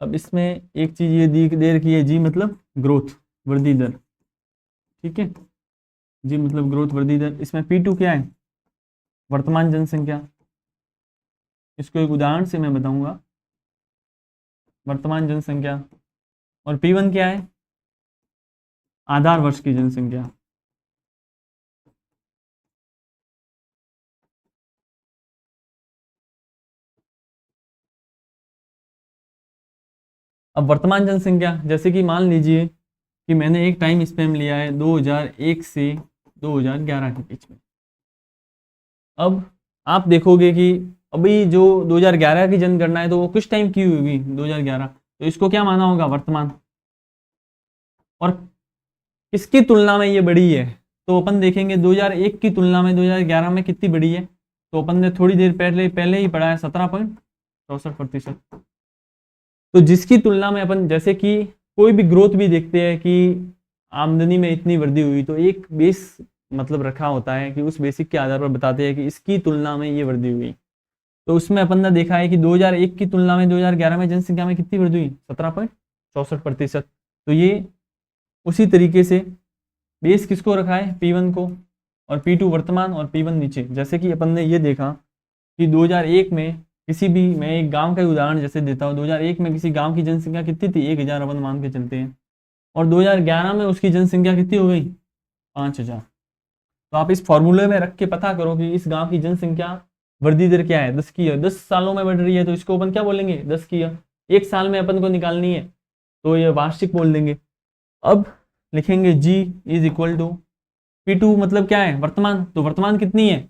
अब इसमें एक चीज ये दे रखी है, G मतलब ग्रोथ, वृद्धि दर, ठीक है। G मतलब ग्रोथ, वृद्धि दर। इसमें P2 क्या है? वर्तमान जनसंख्या। इसको एक उदाहरण से मैं बताऊंगा, वर्तमान जनसंख्या। और P1 क्या है? आधार वर्ष की जनसंख्या। अब वर्तमान जनसंख्या, जैसे कि मान लीजिए कि मैंने एक टाइम स्पैन लिया है 2001 से 2011 के बीच में। अब आप देखोगे कि अभी जो 2011 की जनगणना है तो वो कुछ टाइम की होगी, 2011, तो इसको क्या माना होगा? वर्तमान। और किसकी तुलना में ये बड़ी है? तो अपन देखेंगे 2001 की तुलना में 2011 में कितनी बड़ी है। तो अपन ने थोड़ी देर पहले ही पढ़ा है 17.64%। तो जिसकी तुलना में अपन, जैसे कि कोई भी ग्रोथ भी देखते हैं कि आमदनी में इतनी वृद्धि हुई, तो एक बेस मतलब रखा होता है कि उस बेसिक के आधार पर बताते हैं कि इसकी तुलना में ये वृद्धि हुई। तो उसमें अपन ने देखा है कि 2001 की तुलना में 2011 में जनसंख्या में कितनी वृद्धि हुई? 17.64%। तो ये उसी तरीके से बेस किसको रखा है? P1 को, और P2 वर्तमान और P1 नीचे। जैसे कि अपन ने ये देखा कि 2001 में किसी भी, मैं एक गांव का उदाहरण जैसे देता हूँ, 2001 में किसी गांव की जनसंख्या कितनी थी? 1000 अपन मान के चलते हैं। और 2011 में उसकी जनसंख्या कितनी हो गई? 5000। तो आप इस फॉर्मूले में रख के पता करो कि इस गांव की जनसंख्या वृद्धि दर क्या है? 10 की है। 10 सालों में बढ़ रही है तो इसको अपन क्या बोलेंगे? 10 की है। एक साल में अपन को निकालनी है तो ये वार्षिक बोल देंगे। अब लिखेंगे G is equal to P2 मतलब क्या है? वर्तमान। तो वर्तमान कितनी है?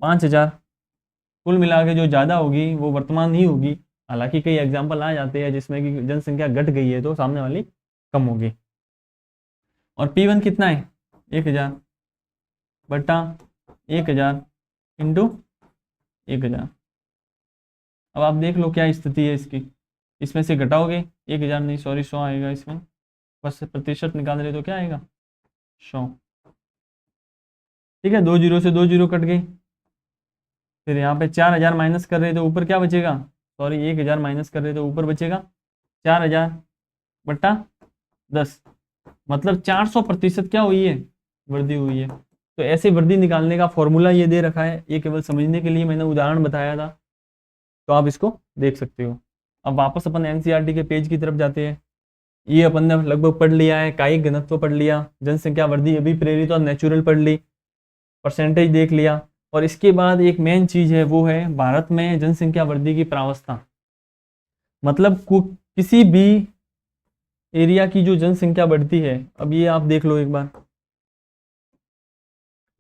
5000। कुल मिला के जो ज़्यादा होगी वो वर्तमान ही होगी। हालांकि कई एग्जाम्पल आ जाते हैं जिसमें कि जनसंख्या घट गई है तो सामने वाली कम होगी। और P1 कितना है? 1000 बटा 1000 इंटू 1000। अब आप देख लो क्या स्थिति है इसकी। इसमें से घटाओगे 1000 नहीं, सॉरी 100 आएगा इसमें, बस प्रतिशत निकाल रहे तो क्या आएगा? 100। ठीक है, 2 जीरो से 2 जीरो कट गई। फिर यहाँ पे 4000 माइनस कर रहे तो ऊपर क्या बचेगा? सॉरी 1000 माइनस कर रहे तो ऊपर बचेगा 4000 बटा 10, मतलब 400% क्या हुई है? वृद्धि हुई है। तो ऐसे वृद्धि निकालने का फॉर्मूला ये दे रखा है, ये केवल समझने के लिए मैंने उदाहरण बताया था, तो आप इसको देख सकते हो। अब वापस अपन एनसीईआरटी के पेज की तरफ जाते हैं। ये अपन ने लगभग पढ़ लिया है, कायिक घनत्व पढ़ लिया, जनसंख्या वृद्धि अभी प्रेरित और नेचुरल पढ़ ली, परसेंटेज देख लिया। और इसके बाद एक मेन चीज है, वो है भारत में जनसंख्या वृद्धि की प्रावस्था। मतलब किसी भी एरिया की जो जनसंख्या बढ़ती है, अब ये आप देख लो एक बार,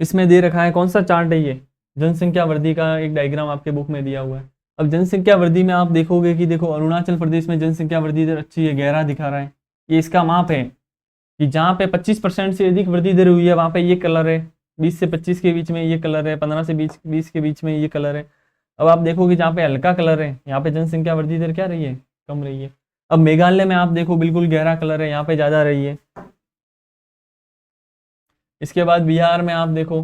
इसमें दे रखा है, कौन सा चार्ट है ये? जनसंख्या वृद्धि का एक डायग्राम आपके बुक में दिया हुआ है। अब जनसंख्या वृद्धि में आप देखोगे कि देखो अरुणाचल प्रदेश में जनसंख्या वृद्धि दर अच्छी है, गहरा दिखा रहा है। ये इसका माप है कि जहाँ पे 25% से अधिक वृद्धि दर हुई है वहाँ पे ये कलर है, 20 से 25 के बीच में ये कलर है, 15 से 20 के बीच में ये कलर है। अब आप देखोगे जहाँ पे हल्का कलर है यहाँ पे जनसंख्या वृद्धि दर क्या रही है? कम रही है। अब मेघालय में आप देखो बिल्कुल गहरा कलर है, यहाँ पे ज़्यादा रही है। इसके बाद बिहार में आप देखो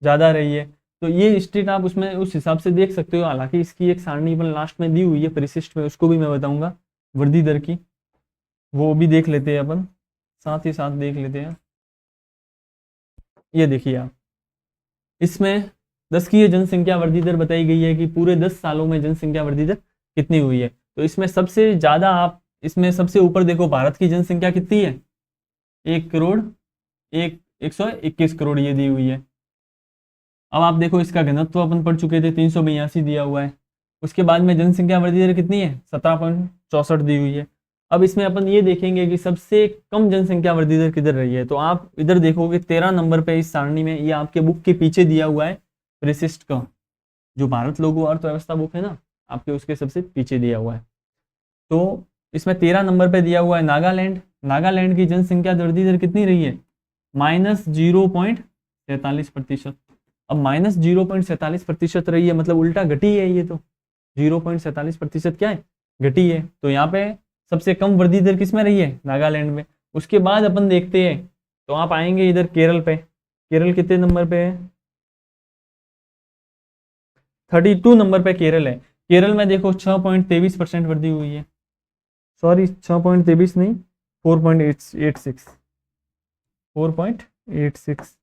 ज़्यादा रही है। तो ये स्टेट आप उसमें उस हिसाब से देख सकते हो। हालांकि इसकी एक सारणी पर लास्ट में दी हुई है परिशिष्ट में, उसको भी मैं बताऊंगा वृद्धि दर की, वो भी देख लेते हैं अपन, साथ ही साथ देख लेते हैं। ये देखिए आप, इसमें 10 की जनसंख्या वृद्धि दर बताई गई है कि पूरे 10 सालों में जनसंख्या वृद्धि दर कितनी हुई है। तो इसमें सबसे ज़्यादा आप इसमें सबसे ऊपर देखो भारत की जनसंख्या कितनी है? 1 करोड़ ये दी हुई है। अब आप देखो इसका घनत्व अपन पढ़ चुके थे, 382 दिया हुआ है। उसके बाद में जनसंख्या वृद्धि दर कितनी है? 17.64 दी हुई है। अब इसमें अपन ये देखेंगे कि सबसे कम जनसंख्या वृद्धि दर किधर रही है। तो आप इधर देखोगे 13 नंबर पे इस सारणी में, ये आपके बुक के पीछे दिया हुआ है परिशिष्ट का, जो भारत लोगो अर्थव्यवस्था बुक है ना आपके, उसके सबसे पीछे दिया हुआ है। तो इसमें 13 नंबर पे दिया हुआ है नागालैंड। नागालैंड की जनसंख्या वृद्धि दर कितनी रही है? -0.47%। अब -0.47% रही है, मतलब उल्टा घटी है ये तो। 0.47% क्या है? घटी है। तो यहाँ पे सबसे कम वृद्धि दर किसमें रही है? नागालैंड में। उसके बाद अपन देखते हैं, तो आप आएंगे इधर केरल पे। केरल कितने नंबर पे है? 32 नंबर पे केरल है। केरल में देखो 6.23% वृद्धि हुई है। सॉरी, 6.23 नहीं, 4.86। 4.86।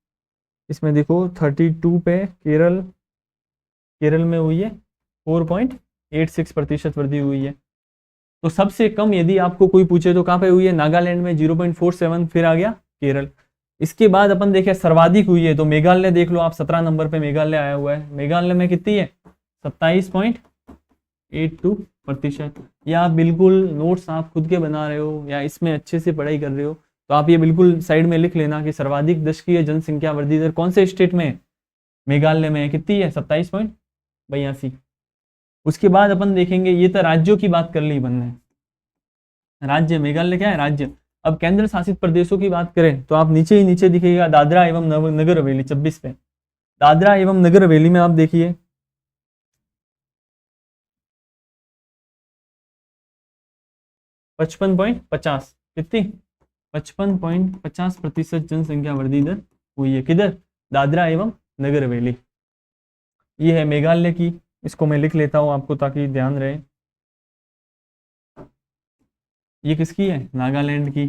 इसमें देखो 32 पे केरल में हुई है 4.86% वृद्धि हुई है। तो सबसे कम यदि आपको कोई पूछे तो कहाँ पे हुई है? नागालैंड में 0.47, फिर आ गया केरल। इसके बाद अपन देखें सर्वाधिक हुई है, तो मेघालय देख लो आप, 17 नंबर पे मेघालय आया हुआ है। मेघालय में कितनी है? 27.82%। या आप बिल्कुल नोट्स आप खुद के बना रहे हो या इसमें अच्छे से पढ़ाई कर रहे हो, तो आप ये बिल्कुल साइड में लिख लेना कि सर्वाधिक दशकीय जनसंख्या वृद्धि दर कौन से स्टेट में है? मेघालय में कितनी है? 27.82। उसके बाद अपन देखेंगे, ये तो राज्यों की बात कर ली बनने, राज्य मेघालय क्या है? राज्य। अब केंद्र शासित प्रदेशों की बात करें तो आप नीचे ही नीचे दिखेगा दादरा एवं नगर हवेली 26 पे। दादरा एवं नगर हवेली में आप देखिए 55.50, कितनी? 55.50% जनसंख्या वृद्धि दर हुई है। किधर? दादरा एवं नगर हवेली। ये है मेघालय की, इसको मैं लिख लेता हूं आपको ताकि ध्यान रहे। ये किसकी है? नागालैंड की।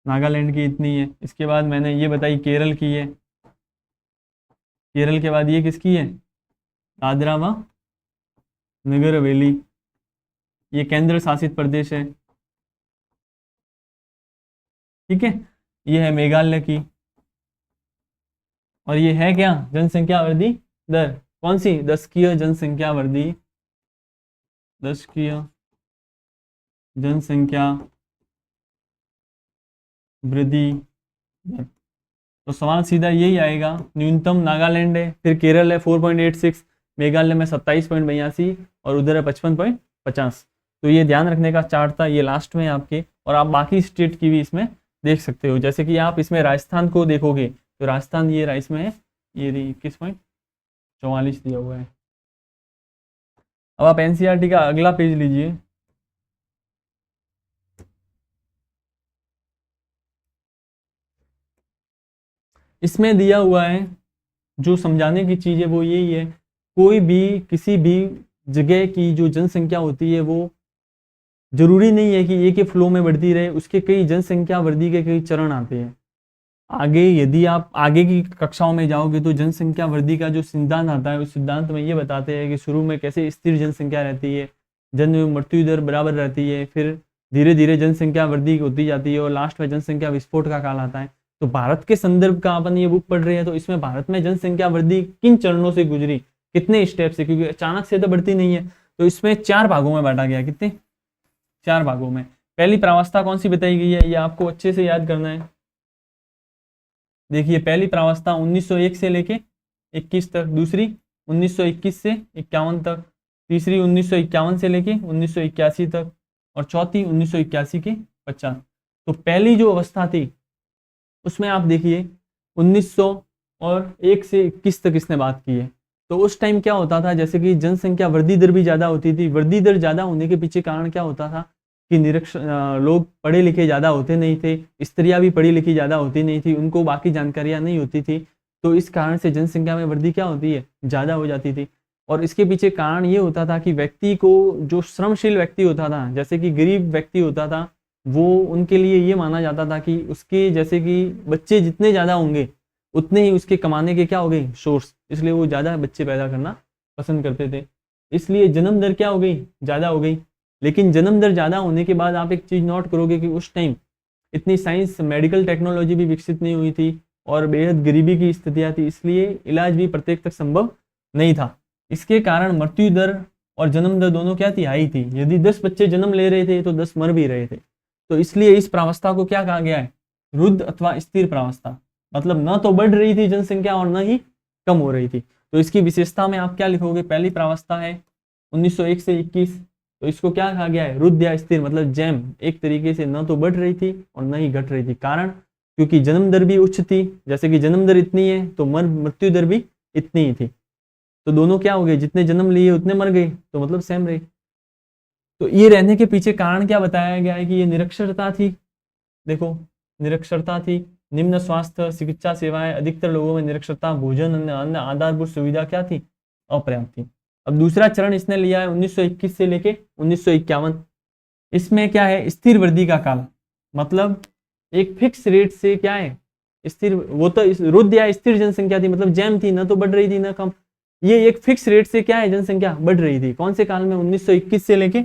नागालैंड की इतनी है। इसके बाद मैंने ये बताई केरल की है। केरल के बाद ये किसकी है? दादरा व नगर हवेली। ये केंद्र शासित प्रदेश है, ठीक है। ये है मेघालय की। और ये है क्या? जनसंख्या वृद्धि दर। कौन सी? दशकीय जनसंख्या वृद्धि, दशकीय जनसंख्या वृद्धि दर। तो सवाल सीधा यही आएगा। न्यूनतम नागालैंड है, फिर केरल है 4.86, मेघालय में 27.82 और उधर है 55.50। तो ये ध्यान रखने का चार्ट था, ये लास्ट में आपके। और आप बाकी स्टेट की भी इसमें देख सकते हो, जैसे कि आप इसमें राजस्थान को देखोगे तो राजस्थान ये इसमें है, ये 21.44 दिया हुआ है। अब आप एनसीईआरटी का अगला पेज लीजिए। इसमें दिया हुआ है, जो समझाने की चीज़ है वो यही है, कोई भी किसी भी जगह की जो जनसंख्या होती है वो जरूरी नहीं है कि एक ही फ्लो में बढ़ती रहे, उसके कई जनसंख्या वृद्धि के कई चरण आते हैं। आगे यदि आप आगे की कक्षाओं में जाओगे तो जनसंख्या वृद्धि का जो सिद्धांत आता है उस सिद्धांत में ये बताते हैं कि शुरू में कैसे स्थिर जनसंख्या रहती है, जन्म मृत्यु दर बराबर रहती है, फिर धीरे धीरे जनसंख्या वृद्धि होती जाती है और लास्ट में जनसंख्या विस्फोट का काल आता है। तो भारत के संदर्भ का अपन ये बुक पढ़ रहे हैं, तो इसमें भारत में जनसंख्या वृद्धि किन चरणों से गुजरी, कितने स्टेप से, क्योंकि अचानक से तो बढ़ती नहीं है। तो इसमें 4 भागों में बांटा गया। कितने? 4 भागों में। पहली प्रावस्था कौन सी बताई गई है, ये आपको अच्छे से याद करना है। देखिए, पहली प्रावस्था 1901 से लेके 21 तक, दूसरी 1921 से 51 तक, तीसरी 1951 से लेके 1981 तक, और चौथी 1981 के 50। तो पहली जो अवस्था थी उसमें आप देखिए 1901 से 21 तक इसने बात की है। तो उस टाइम क्या होता था, जैसे कि जनसंख्या वृद्धि दर भी ज़्यादा होती थी। वृद्धि दर ज़्यादा होने के पीछे कारण क्या होता था कि लोग पढ़े लिखे ज़्यादा होते नहीं थे, स्त्रियां भी पढ़ी लिखी ज़्यादा होती नहीं थी, उनको बाकी जानकारियां नहीं होती थी। तो इस कारण से जनसंख्या में वृद्धि क्या होती है? ज़्यादा हो जाती थी। और इसके पीछे कारण ये होता था कि व्यक्ति को, जो श्रमशील व्यक्ति होता था, जैसे कि गरीब व्यक्ति होता था, वो उनके लिए ये माना जाता था कि उसके जैसे कि बच्चे जितने ज़्यादा होंगे उतने ही उसके कमाने के क्या हो गए? सोर्स। इसलिए वो ज़्यादा बच्चे पैदा करना पसंद करते थे, इसलिए जन्म दर क्या हो गई? ज़्यादा हो गई। लेकिन जन्म दर ज़्यादा होने के बाद आप एक चीज़ नोट करोगे कि उस टाइम इतनी साइंस मेडिकल टेक्नोलॉजी भी विकसित नहीं हुई थी और बेहद गरीबी की स्थितियाँ थी, इसलिए इलाज भी प्रत्येक तक संभव नहीं था। इसके कारण मृत्यु दर और जन्म दर दोनों क्या थी? हाई थी। यदि 10 बच्चे जन्म ले रहे थे तो 10 मर भी रहे थे। तो इसलिए इस प्रावस्था को क्या कहा गया है? रुद्ध अथवा स्थिर प्रावस्था। मतलब न तो बढ़ रही थी जनसंख्या और न ही कम हो रही थी। तो इसकी विशेषता में आप क्या लिखोगे? पहली प्रावस्था है 1901 से 21, तो इसको क्या कहा गया है, रुद्ध या स्थिर, मतलब जैम एक तरीके से न तो बढ़ रही थी और न ही घट रही थी। कारण क्योंकि जन्म दर भी उच्च थी, जैसे कि जन्म दर इतनी है तो मृत्यु दर भी इतनी ही थी, तो दोनों क्या हो गए, जितने जन्म लिए उतने मर गए, तो मतलब सेम रही। तो ये रहने के पीछे कारण क्या बताया गया है कि ये निरक्षरता थी। देखो निरक्षरता थी, निम्न स्वास्थ्य चिकित्सा सेवाएं, अधिकतर लोगों में निरक्षरता, भोजन अन्य आधारभूत सुविधा क्या थी, अपर्याप्त थी। अब दूसरा चरण इसने लिया है 1921 से लेके 1951। इसमें क्या है, स्थिर वृद्धि का काल, मतलब एक फिक्स रेट से क्या है, स्थिर, वो तो रुद्ध या स्थिर जनसंख्या थी, मतलब जैम थी, ना तो बढ़ रही थी ना कम। ये एक फिक्स रेट से क्या है, जनसंख्या बढ़ रही थी। कौन से काल में, 1921 से लेके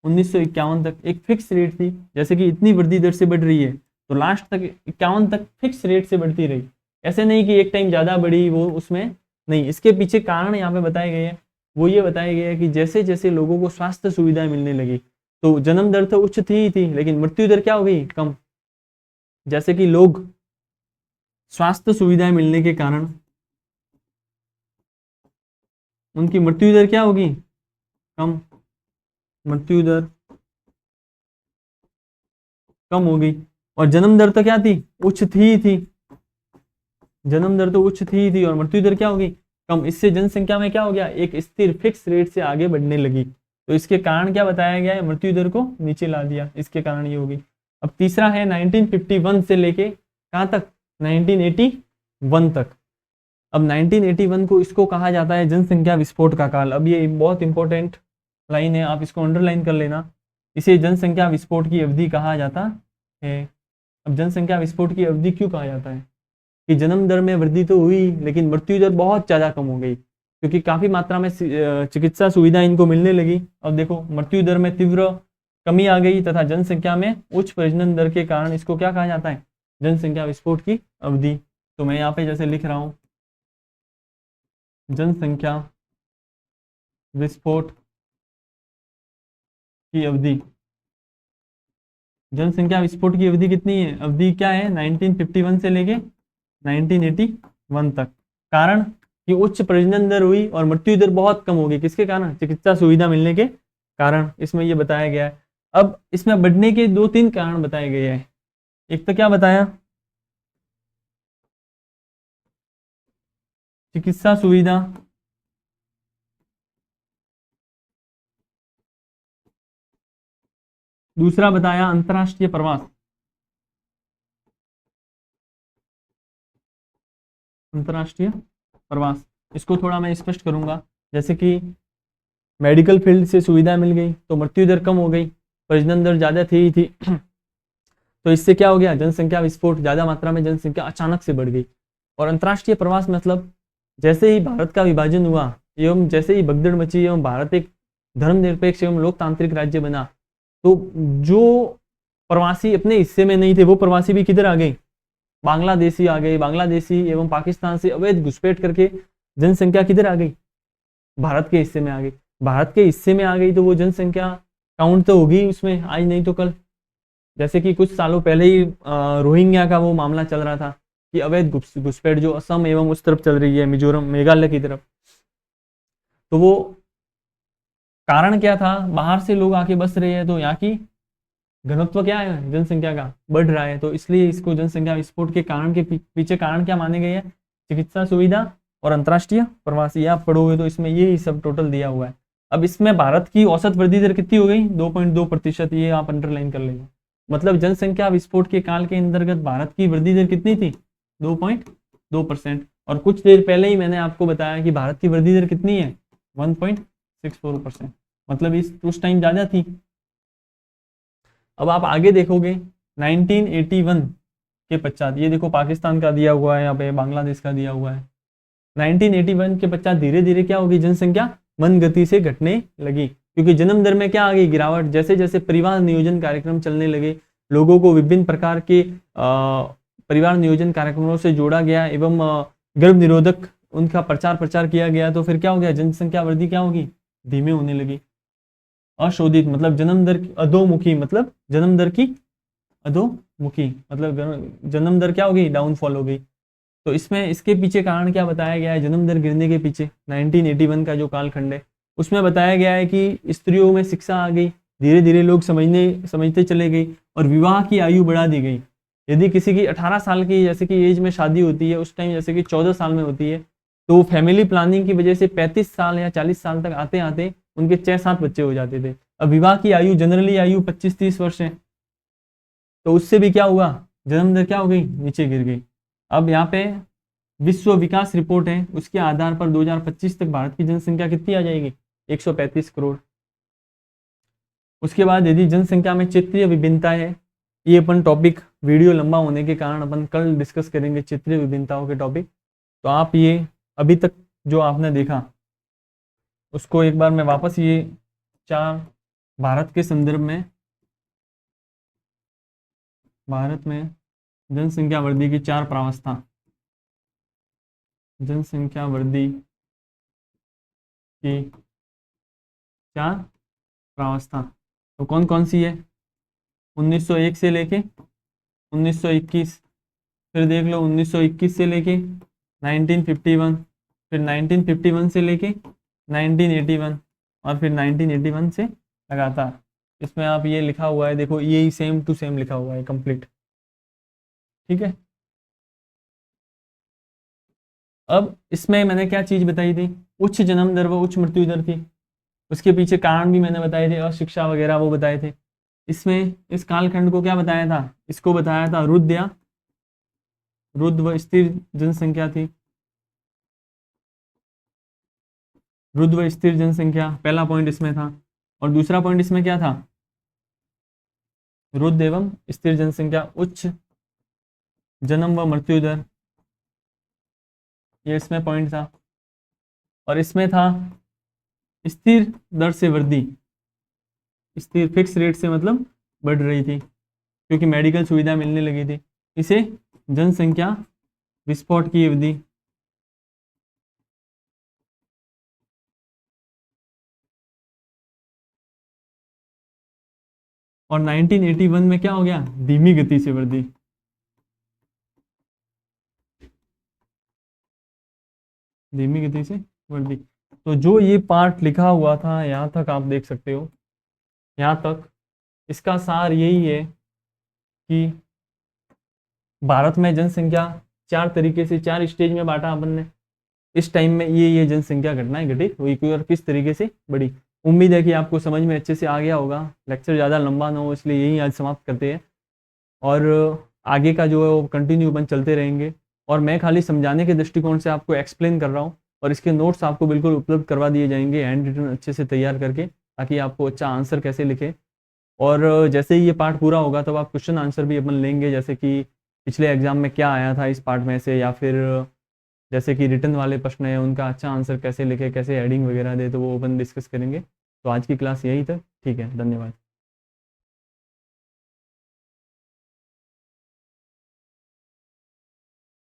1951 तक एक फिक्स रेट थी। जैसे कि इतनी वृद्धि दर से बढ़ रही है तो लास्ट तक 51 तक फिक्स रेट से बढ़ती रही, ऐसे नहीं कि एक टाइम ज्यादा बढ़ी, वो उसमें नहीं। इसके पीछे कारण यहाँ पे बताए गए हैं, वो ये बताया गया है कि जैसे जैसे लोगों को स्वास्थ्य सुविधाएं मिलने लगी, तो जन्म दर तो उच्च थी लेकिन मृत्यु दर क्या हो गई, कम। जैसे कि लोग स्वास्थ्य सुविधाएं मिलने के कारण उनकी मृत्यु दर क्या होगी, कम, मृत्यु दर कम हो गई। और जन्म दर तो क्या थी, उच्च थी, जन्म दर तो उच्च थी और मृत्यु दर क्या होगी, कम। इससे जनसंख्या में क्या हो गया, एक स्थिर फिक्स रेट से आगे बढ़ने लगी। तो इसके कारण क्या बताया गया है, मृत्यु दर को नीचे ला दिया, इसके कारण ये होगी। अब तीसरा है 1951 से लेके कहाँ तक, 1981 तक। अब 1981 को इसको कहा जाता है जनसंख्या विस्फोट का काल। अब ये बहुत इंपॉर्टेंट लाइन है, आप इसको अंडरलाइन कर लेना। इसे जनसंख्या विस्फोट की अवधि कहा जाता है। अब जनसंख्या विस्फोट की अवधि क्यों कहा जाता है, कि जन्म दर में वृद्धि तो हुई लेकिन मृत्यु दर बहुत ज़्यादा कम हो गई, क्योंकि काफ़ी मात्रा में चिकित्सा सुविधा इनको मिलने लगी। अब देखो मृत्यु दर में तीव्र कमी आ गई तथा जनसंख्या में उच्च प्रजनन दर के कारण इसको क्या कहा जाता है, जनसंख्या विस्फोट की अवधि। तो मैं यहाँ पे जैसे लिख रहा हूँ, जनसंख्या विस्फोट की अवधि। जनसंख्या विस्फोट की अवधि कितनी है, अवधि क्या है, 1951 से लेके 1981 तक। कारण कि उच्च प्रजनन दर हुई और मृत्यु दर बहुत कम हो गई, किसके कारण, चिकित्सा सुविधा मिलने के कारण, इसमें ये बताया गया है। अब इसमें बढ़ने के 2-3 कारण बताए गए हैं। एक तो क्या बताया, चिकित्सा सुविधा, दूसरा बताया अंतर्राष्ट्रीय प्रवास, अंतर्राष्ट्रीय प्रवास। इसको थोड़ा मैं स्पष्ट करूंगा, जैसे कि मेडिकल फील्ड से सुविधा मिल गई तो मृत्यु दर कम हो गई, प्रजनन दर ज़्यादा थी तो इससे क्या हो गया, जनसंख्या विस्फोट, ज़्यादा मात्रा में जनसंख्या अचानक से बढ़ गई। और अंतर्राष्ट्रीय प्रवास मतलब जैसे ही भारत का विभाजन हुआ एवं जैसे ही भगदड़ मची एवं भारत एक धर्मनिरपेक्ष एवं लोकतांत्रिक राज्य बना, तो जो प्रवासी अपने हिस्से में नहीं थे वो प्रवासी भी किधर आ गए, बांग्लादेशी आ गए। बांग्लादेशी एवं पाकिस्तान से अवैध घुसपैठ करके जनसंख्या किधर आ गई, भारत के हिस्से में आ गई। भारत के हिस्से में आ गई तो वो जनसंख्या काउंट तो होगी उसमें, आज नहीं तो कल। जैसे कि कुछ सालों पहले ही रोहिंग्या का वो मामला चल रहा था कि अवैध घुसपैठ जो असम एवं उस तरफ चल रही है, मिजोरम मेघालय की तरफ, तो वो कारण क्या था, बाहर से लोग आके बस रहे हैं तो यहाँ की घनत्व क्या है, जनसंख्या का बढ़ रहा है, तो इसलिए इसको जनसंख्या विस्फोट के कारण के पीछे कारण क्या माने गए हैं, चिकित्सा सुविधा और अंतर्राष्ट्रीय प्रवासी। आप पढ़ोगे तो इसमें यही सब टोटल दिया हुआ है। अब इसमें भारत की औसत वृद्धि दर कितनी हो गई, 2.2%, ये आप अंडरलाइन कर लेंगे। मतलब जनसंख्या विस्फोट के काल के अंतर्गत भारत की वृद्धि दर कितनी थी, 2.2%। और कुछ देर पहले ही मैंने आपको बताया कि भारत की वृद्धि दर कितनी है, 1.64%, मतलब इस उस टाइम ज़्यादा थी। अब आप आगे देखोगे 1981 के पश्चात, ये देखो पाकिस्तान का दिया हुआ है, यहाँ पे बांग्लादेश का दिया हुआ है। 1981 के पश्चात धीरे धीरे क्या होगी, जनसंख्या मंद गति से घटने लगी, क्योंकि जन्म दर में क्या आ गई, गिरावट। जैसे जैसे परिवार नियोजन कार्यक्रम चलने लगे, लोगों को विभिन्न प्रकार के परिवार नियोजन कार्यक्रमों से जोड़ा गया एवं गर्भ निरोधक उनका प्रचार किया गया, तो फिर क्या हो गया, जनसंख्या वृद्धि क्या होगी, धीमे होने लगी। अशोधित मतलब जन्म दर अधोमुखी, मतलब जन्म दर की अधोमुखी, मतलब जन्म दर क्या हो गई, डाउनफॉल हो गई। तो इसमें इसके पीछे कारण क्या बताया गया है, जन्म दर गिरने के पीछे 1981 का जो कालखंड है उसमें बताया गया है कि स्त्रियों में शिक्षा आ गई, धीरे धीरे लोग समझते चले गए और विवाह की आयु बढ़ा दी गई। यदि किसी की 18 साल की जैसे कि एज में शादी होती है, उस टाइम जैसे कि 14 साल में होती है, तो फैमिली प्लानिंग की वजह से 35 साल या 40 साल तक आते आते उनके 6-7 बच्चे हो जाते थे। अब विवाह की आयु जनरली आयु 25-30 वर्ष है, तो उससे भी क्या हुआ, जन्म दर क्या हो गई, नीचे गिर गई। अब यहाँ पे विश्व विकास रिपोर्ट है, उसके आधार पर 2025 तक भारत की जनसंख्या कितनी आ जाएगी, 135 करोड़। उसके बाद यदि जनसंख्या में क्षेत्रीय विभिन्नता है, ये अपन टॉपिक वीडियो लंबा होने के कारण अपन कल डिस्कस करेंगे क्षेत्रीय विभिन्नताओं के टॉपिक। तो आप ये अभी तक जो आपने देखा उसको एक बार मैं वापस ये 4 भारत के संदर्भ में, भारत में जनसंख्या वृद्धि की 4 प्रावस्था, जनसंख्या वृद्धि की 4 प्रावस्था तो कौन कौन सी है, 1901 से लेके 1921, फिर देख लो 1921 से लेके 1951, फिर 1951 से लेके 1981 और फिर 1981 से लगातार। इसमें आप ये लिखा हुआ है, देखो ये सेम टू सेम लिखा हुआ है कंप्लीट, ठीक है। अब इसमें मैंने क्या चीज़ बताई थी, उच्च जन्म दर व उच्च मृत्यु दर थी, उसके पीछे कारण भी मैंने बताए थे, अशिक्षा वगैरह वो बताए थे। इसमें इस कालखंड को क्या बताया था, इसको बताया था रुद्ध व स्थिर जनसंख्या थी, रुद्ध व स्थिर जनसंख्या पहला पॉइंट इसमें था। और दूसरा पॉइंट इसमें क्या था, रुद्ध एवं स्थिर जनसंख्या, उच्च जन्म व मृत्यु दर, ये इसमें पॉइंट था। और इसमें था स्थिर दर से वृद्धि, स्थिर फिक्स रेट से मतलब बढ़ रही थी क्योंकि मेडिकल सुविधा मिलने लगी थी। इसे जनसंख्या विस्फोट की अवधि, और 1981 में क्या हो गया, धीमी गति से वृद्धि, धीमी गति से वृद्धि। तो जो ये पार्ट लिखा हुआ था यहाँ तक आप देख सकते हो, यहाँ तक इसका सार यही है कि भारत में जनसंख्या 4 तरीके से 4 स्टेज में बांटा अपन ने। इस टाइम में ये जनसंख्या घटनाएं घटित हुई और किस तरीके से बढ़ी। उम्मीद है कि आपको समझ में अच्छे से आ गया होगा। लेक्चर ज़्यादा लंबा ना हो इसलिए यही आज समाप्त करते हैं, और आगे का जो है वो कंटिन्यू अपन चलते रहेंगे। और मैं खाली समझाने के दृष्टिकोण से आपको एक्सप्लेन कर रहा हूँ, और इसके नोट्स आपको बिल्कुल उपलब्ध करवा दिए जाएंगे हैंड रिटन अच्छे से तैयार करके, ताकि आपको अच्छा आंसर कैसे लिखे। और जैसे ही ये पार्ट पूरा होगा तब आप क्वेश्चन आंसर भी अपन लेंगे, जैसे कि पिछले एग्जाम में क्या आया था इस पार्ट में से, या फिर जैसे कि रिटर्न वाले प्रश्न है उनका अच्छा आंसर कैसे लिखे, कैसे हेडिंग वगैरह दे, तो वो अपन डिस्कस करेंगे। तो आज की क्लास यही तक, ठीक है, धन्यवाद।